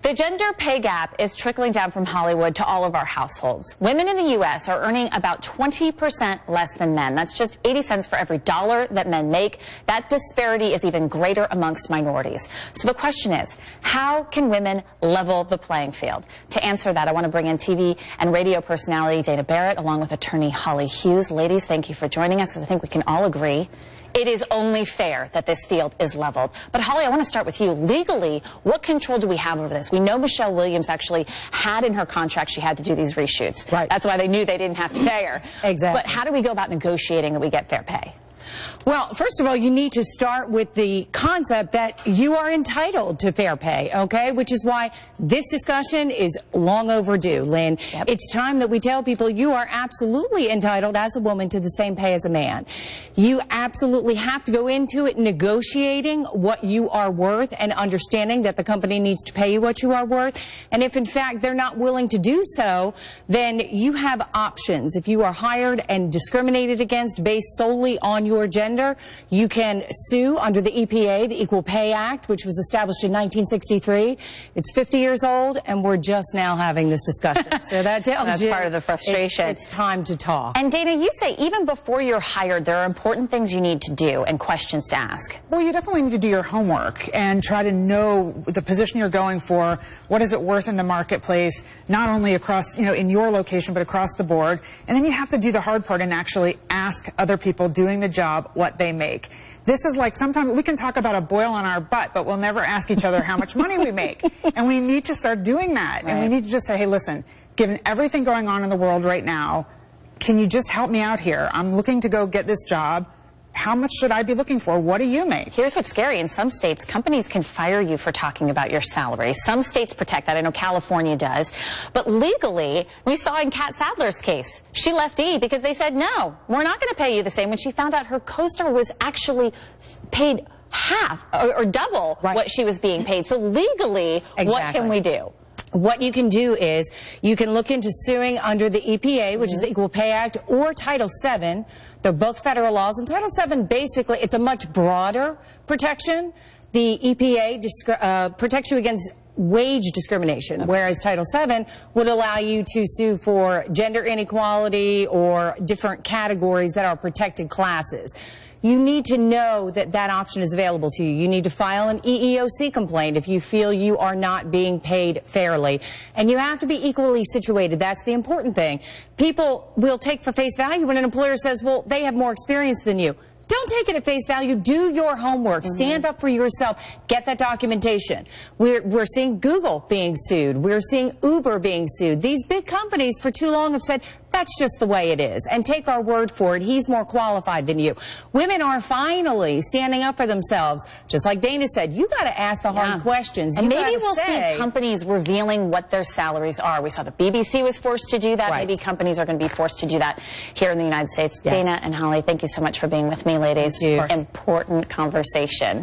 The gender pay gap is trickling down from Hollywood to all of our households. Women in the U.S. are earning about 20% less than men. That's just 80 cents for every dollar that men make. That disparity is even greater amongst minorities. So the question is, how can women level the playing field? To answer that, I want to bring in TV and radio personality Dana Barrett along with attorney Holly Hughes. Ladies, thank you for joining us because I think we can all agree it is only fair that this field is leveled. But Holly, I want to start with you. Legally, what control do we have over this? We know Michelle Williams actually had in her contract she had to do these reshoots. Right. That's why they knew they didn't have to pay her. Exactly. But how do we go about negotiating that we get fair pay? Well, first of all, you need to start with the concept that you are entitled to fair pay, okay? Which is why this discussion is long overdue, Lynn. Yep. It's time that we tell people you are absolutely entitled as a woman to the same pay as a man. You absolutely have to go into it negotiating what you are worth and understanding that the company needs to pay you what you are worth. And if, in fact, they're not willing to do so, then you have options. If you are hired and discriminated against based solely on your gender, you can sue under the EPA, the Equal Pay Act, which was established in 1963. It's 50 years old, and we're just now having this discussion. So that tells That's you part of the frustration. It's time to talk. And Dana, you say even before you're hired, there are important things you need to do and questions to ask. Well, you definitely need to do your homework and try to know the position you're going for, what is it worth in the marketplace, not only across, in your location, but across the board. And then you have to do the hard part and actually ask other people doing the job what they make. This is like sometimes we can talk about a boil on our butt, but we'll never ask each other how much money we make. And we need to start doing that. Right. And we need to just say, hey, listen, given everything going on in the world right now, can you just help me out here? I'm looking to go get this job. How much should I be looking for? What do you make? Here's what's scary. In some states, companies can fire you for talking about your salary. Some states protect that. I know California does. But legally, we saw in Kat Sadler's case, she left E because they said, no, we're not going to pay you the same when she found out her co-star was actually paid half or double what she was being paid. So legally, what can we do? What you can do is you can look into suing under the EPA, which is the Equal Pay Act, or Title VII. They're both federal laws. And Title VII, basically, it's a much broader protection. The EPA protects you against wage discrimination, whereas Title VII would allow you to sue for gender inequality or different categories that are protected classes. You need to know that that option is available to you. You need to file an EEOC complaint if you feel you are not being paid fairly. And you have to be equally situated. That's the important thing. People will take for face value when an employer says, well, they have more experience than you. Don't take it at face value. Do your homework. Stand up for yourself. Get that documentation. We're seeing Google being sued. We're seeing Uber being sued. These big companies for too long have said, that's just the way it is. And take our word for it. He's more qualified than you. Women are finally standing up for themselves. Just like Dana said, you got to ask the hard questions. And maybe we'll see companies revealing what their salaries are. We saw the BBC was forced to do that. Maybe companies are going to be forced to do that here in the United States. Dana and Holly, thank you so much for being with me, ladies. Important conversation.